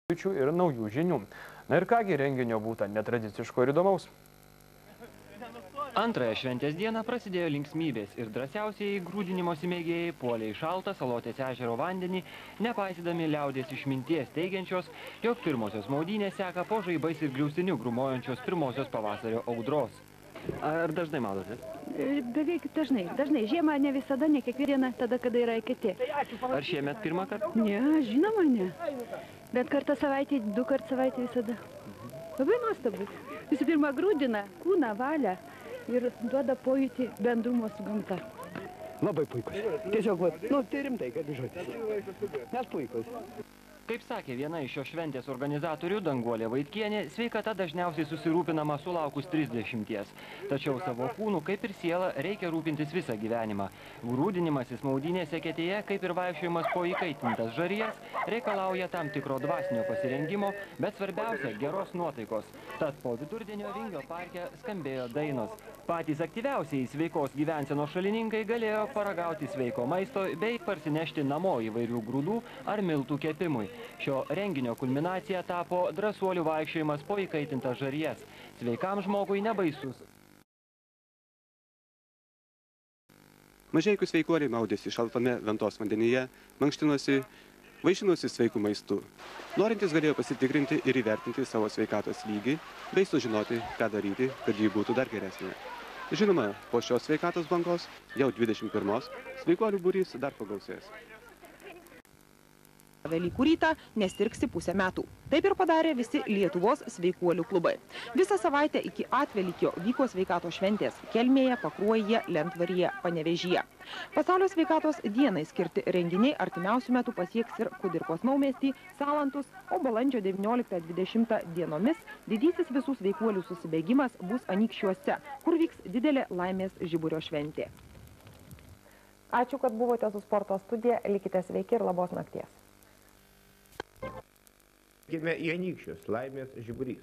Ir naujų žinių. Na ir kągi, renginio būta netradiciško ir įdomaus. Antrąją šventės dieną prasidėjo linksmybės ir drąsiausiai grūdinimosi mėgėjai puolė į šaltą Salotės ežero vandenį, nepaisydami liaudės išminties teigiančios, jog pirmosios maudynės seka po žaibais ir gliaustiniu grūmojančios pirmosios pavasario audros. Ar dažnai maudotės? Beveik dažnai. Žiemą ne visada, ne kiekvieną, tada, kada yra kiti. Ar šiemet pirmą kartą? Ne, žinoma ne. Bet kartą savaitę, 2 kartus savaitę visada. Labai nuostabu. Visų pirma, grūdina kūną, valią ir duoda pojūtį bendrumo su gamta. Labai puikus. Tiesiog, tai rimtai, kad žodis. Mes puikus. Kaip sakė viena iš šios šventės organizatorių, Danguolė Vaitkienė, sveikata dažniausiai susirūpinama sulaukus 30. Tačiau savo kūnų, kaip ir siela, reikia rūpintis visą gyvenimą. Grūdinimasis maudynėse eketėje, kaip ir vaikščiojimas po įkaitintas žarijas, reikalauja tam tikro dvasinio pasirengimo, bet svarbiausia – geros nuotaikos. Tad po vidurdienio Vingio parke skambėjo dainos. Patys aktyviausiai sveikos gyvensenos šalininkai galėjo paragauti sveiko maisto bei parsinešti namo įvairių grūdų ar miltų kepimui. Šio renginio kulminacija tapo drąsuolių vaikščiojimas po įkaitintas žarijas. Sveikam žmogui nebaisus. Mažeikių sveikuoliai maudėsi šaltame Ventos vandenyje, mankštinosi, vaišinosi sveikų maistu. Norintys galėjo pasitikrinti ir įvertinti savo sveikatos lygį, bei sužinoti, ką daryti, kad ji būtų dar geresnė. Žinoma, po šios sveikatos bangos, jau 21, sveikuolių būrys dar pagausės. Velykų rytą nesirgsi pusę metų. Taip ir padarė visi Lietuvos sveikuolių klubai. Visą savaitę iki atvelykio vyko sveikatos šventės Kelmėje, Pakruojyje, Lentvaryje, Panevėžyje. Pasaulio sveikatos dienai skirti renginiai artimiausių metų pasieks ir Kudirkos naumiestį, Salantus, o balandžio 19-20 dienomis didysis visų sveikuolių susibėgimas bus Anykščiuose, kur vyks didelė laimės žiburio šventė. Ačiū, kad buvote su Sporto studija, likite sveiki ir labos nakties. Gime į Anykščius, laimės žiburys.